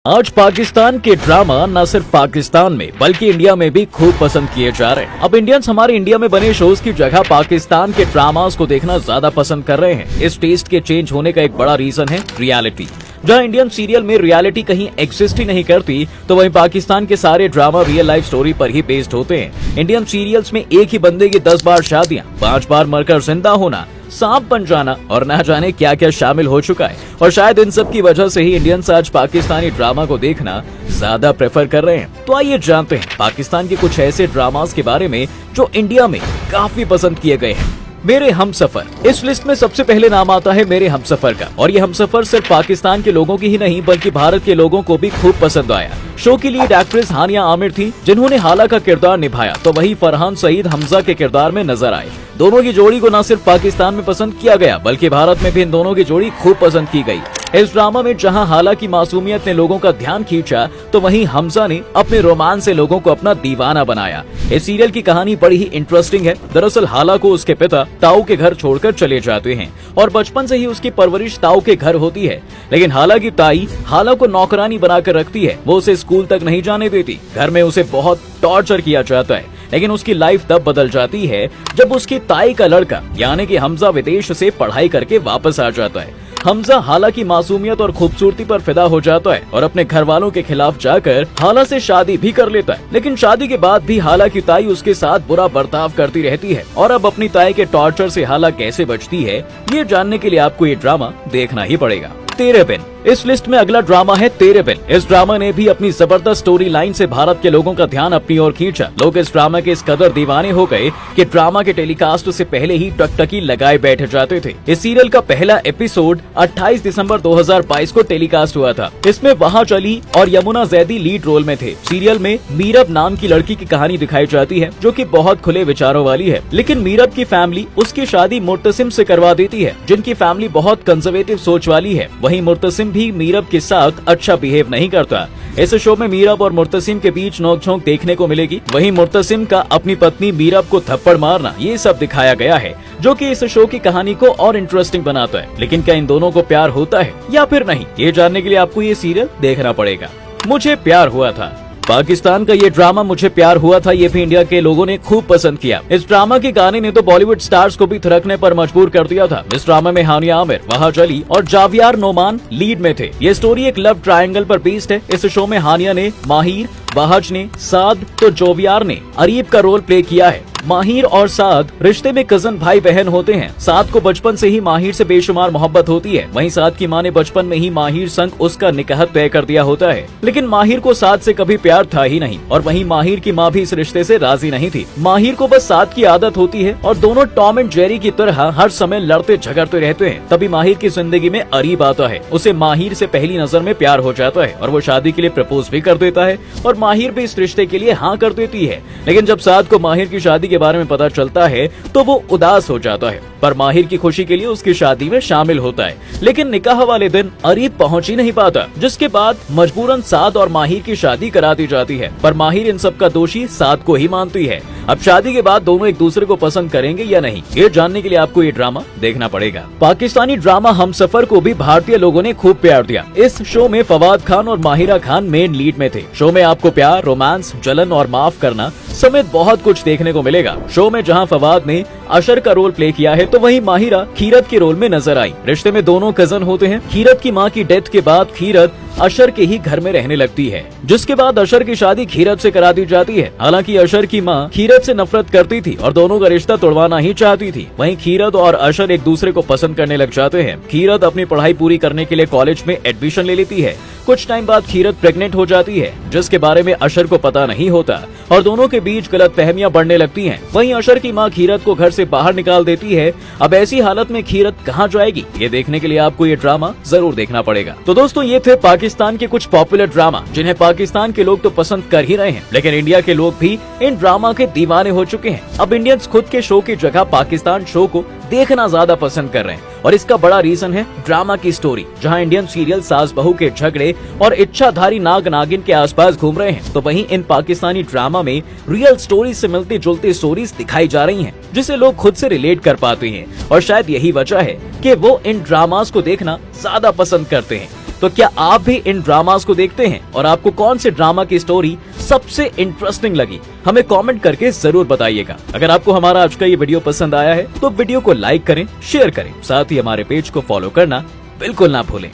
आज पाकिस्तान के ड्रामा न सिर्फ पाकिस्तान में बल्कि इंडिया में भी खूब पसंद किए जा रहे हैं। अब इंडियंस हमारे इंडिया में बने शोज की जगह पाकिस्तान के ड्रामास को देखना ज्यादा पसंद कर रहे हैं। इस टेस्ट के चेंज होने का एक बड़ा रीजन है रियलिटी। जहां इंडियन सीरियल में रियलिटी कहीं एग्जिस्ट ही नहीं करती, तो वहीं पाकिस्तान के सारे ड्रामा रियल लाइफ स्टोरी पर ही बेस्ड होते हैं। इंडियन सीरियल्स में एक ही बंदे की 10 बार शादियां, 5 बार मरकर जिंदा होना, सांप बन जाना और न जाने क्या क्या शामिल हो चुका है। और शायद इन सब की वजह से ही इंडियंस आज पाकिस्तानी ड्रामा को देखना ज्यादा प्रेफर कर रहे हैं। तो आइए जानते हैं पाकिस्तान के कुछ ऐसे ड्रामास के बारे में जो इंडिया में काफी पसंद किए गए हैं। मेरे हमसफर। इस लिस्ट में सबसे पहले नाम आता है मेरे हमसफर का। और ये हमसफर सिर्फ पाकिस्तान के लोगों की ही नहीं बल्कि भारत के लोगों को भी खूब पसंद आया। शो की लीड एक्ट्रेस हानिया आमिर थी जिन्होंने हाला का किरदार निभाया, तो वही फरहान सईद हमजा के किरदार में नजर आए। दोनों की जोड़ी को न सिर्फ पाकिस्तान में पसंद किया गया बल्कि भारत में भी इन दोनों की जोड़ी खूब पसंद की गई। इस ड्रामा में जहां हाला की मासूमियत ने लोगों का ध्यान खींचा, तो वहीं हमजा ने अपने रोमांस से लोगों को अपना दीवाना बनाया। इस सीरियल की कहानी बड़ी ही इंटरेस्टिंग है। दरअसल हाला को उसके पिता ताऊ के घर छोड़कर चले जाते हैं और बचपन से ही उसकी परवरिश ताऊ के घर होती है। लेकिन हाला की ताई हाला को नौकरानी बनाकर रखती है। वो उसे स्कूल तक नहीं जाने देती। घर में उसे बहुत टॉर्चर किया जाता है। लेकिन उसकी लाइफ तब बदल जाती है जब उसकी ताई का लड़का यानी कि हमजा विदेश से पढ़ाई करके वापस आ जाता है। हमजा हाला की मासूमियत और खूबसूरती पर फिदा हो जाता है और अपने घर वालों के खिलाफ जाकर हाला से शादी भी कर लेता है। लेकिन शादी के बाद भी हाला की ताई उसके साथ बुरा बर्ताव करती रहती है। और अब अपनी ताई के टॉर्चर से हाला कैसे बचती है, ये जानने के लिए आपको ये ड्रामा देखना ही पड़ेगा। तेरे बिन। इस लिस्ट में अगला ड्रामा है तेरे बिन। इस ड्रामा ने भी अपनी जबरदस्त स्टोरी लाइन से भारत के लोगों का ध्यान अपनी ओर खींचा। लोग इस ड्रामा के इस कदर दीवाने हो गए कि ड्रामा के टेलीकास्ट से पहले ही टकटकी लगाए बैठ जाते थे। इस सीरियल का पहला एपिसोड 28 दिसंबर 2022 को टेलीकास्ट हुआ था। इसमें वहाज अली और यमुना जैदी लीड रोल में थे। सीरियल में मीरब नाम की लड़की की कहानी दिखाई जाती है जो कि बहुत खुले विचारों वाली है। लेकिन मीरब की फैमिली उसकी शादी मुर्तसिम से करवा देती है, जिनकी फैमिली बहुत कंजर्वेटिव सोच वाली है। वहीं मुर्तसिम भी मीरब के साथ अच्छा बिहेव नहीं करता। इस शो में मीरब और मुर्तसिम के बीच नोकझोंक देखने को मिलेगी। वहीं मुर्तसिम का अपनी पत्नी मीरब को थप्पड़ मारना, ये सब दिखाया गया है जो कि इस शो की कहानी को और इंटरेस्टिंग बनाता है। लेकिन क्या इन दोनों को प्यार होता है या फिर नहीं, ये जानने के लिए आपको ये सीरियल देखना पड़ेगा। मुझे प्यार हुआ था। पाकिस्तान का ये ड्रामा मुझे प्यार हुआ था, ये भी इंडिया के लोगों ने खूब पसंद किया। इस ड्रामा के गाने ने तो बॉलीवुड स्टार्स को भी थिरकने पर मजबूर कर दिया था। इस ड्रामा में हानिया आमिर, वहाज अली और जावियार नोमान लीड में थे। ये स्टोरी एक लव ट्रायंगल पर बेस्ड है। इस शो में हानिया ने माहिर, वहाज ने साद तो जोवियार ने अरीब का रोल प्ले किया है। माहिर और साद रिश्ते में कजन भाई बहन होते हैं। साद को बचपन से ही माहिर से बेशुमार मोहब्बत होती है। वहीं साद की मां ने बचपन में ही माहिर संग उसका निकाह तय कर दिया होता है। लेकिन माहिर को साद से कभी प्यार था ही नहीं और वहीं माहिर की मां भी इस रिश्ते से राजी नहीं थी। माहिर को बस साद की आदत होती है और दोनों टॉम एंड जेरी की तरह हर समय लड़ते झगड़ते रहते हैं। तभी माहिर की जिंदगी में अरीब आता है। उसे माहिर से पहली नजर में प्यार हो जाता है और वो शादी के लिए प्रपोज भी कर देता है और माहिर भी इस रिश्ते के लिए हाँ कर देती है। लेकिन जब साद को माहिर की शादी के बारे में पता चलता है तो वो उदास हो जाता है, पर माहिर की खुशी के लिए उसकी शादी में शामिल होता है। लेकिन निकाह वाले दिन अरीब पहुंच ही नहीं पाता, जिसके बाद मजबूरन साद और माहिर की शादी करा दी जाती है। पर माहिर इन सब का दोषी साद को ही मानती है। अब शादी के बाद दोनों एक दूसरे को पसंद करेंगे या नहीं, ये जानने के लिए आपको ये ड्रामा देखना पड़ेगा। पाकिस्तानी ड्रामा हमसफर को भी भारतीय लोगों ने खूब प्यार दिया। इस शो में फवाद खान और माहिरा खान मेन लीड में थे। शो में आपको प्यार, रोमांस, जलन और माफ करना समेत बहुत कुछ देखने को मिलेगा। शो में जहां फवाद ने अशर का रोल प्ले किया है, तो वहीं माहिरा खीरत के रोल में नजर आई। रिश्ते में दोनों कजन होते हैं। खीरत की मां की डेथ के बाद खीरत अशर के ही घर में रहने लगती है, जिसके बाद अशर की शादी खीरत से करा दी जाती है। हालांकि अशर की मां खीरत से नफरत करती थी और दोनों का रिश्ता तोड़वाना ही चाहती थी। वहीं खीरत और अशर एक दूसरे को पसंद करने लग जाते हैं। खीरत अपनी पढ़ाई पूरी करने के लिए कॉलेज में एडमिशन ले लेती है। कुछ टाइम बाद खीरत प्रेग्नेंट हो जाती है, जिसके बारे में अशर को पता नहीं होता और दोनों के बीच गलतफहमियां बढ़ने लगती हैं। वहीं अशर की मां खीरत को घर से बाहर निकाल देती है। अब ऐसी हालत में खीरत कहां जाएगी, ये देखने के लिए आपको ये ड्रामा जरूर देखना पड़ेगा। तो दोस्तों, ये थे पाकिस्तान के कुछ पॉपुलर ड्रामा जिन्हें पाकिस्तान के लोग तो पसंद कर ही रहे हैं, लेकिन इंडिया के लोग भी इन ड्रामा के दीवाने हो चुके हैं। अब इंडियंस खुद के शो की जगह पाकिस्तान शो को देखना ज्यादा पसंद कर रहे हैं और इसका बड़ा रीजन है ड्रामा की स्टोरी। जहां इंडियन सीरियल सास बहू के झगड़े और इच्छाधारी नाग नागिन के आसपास घूम रहे हैं, तो वहीं इन पाकिस्तानी ड्रामा में रियल स्टोरी से मिलती जुलती स्टोरीज दिखाई जा रही हैं, जिसे लोग खुद से रिलेट कर पाते हैं। और शायद यही वजह है कि वो इन ड्रामास को देखना ज्यादा पसंद करते हैं। तो क्या आप भी इन ड्रामास को देखते हैं और आपको कौन से ड्रामा की स्टोरी सबसे इंटरेस्टिंग लगी, हमें कमेंट करके जरूर बताइएगा। अगर आपको हमारा आज का ये वीडियो पसंद आया है तो वीडियो को लाइक करें, शेयर करें, साथ ही हमारे पेज को फॉलो करना बिल्कुल ना भूलें।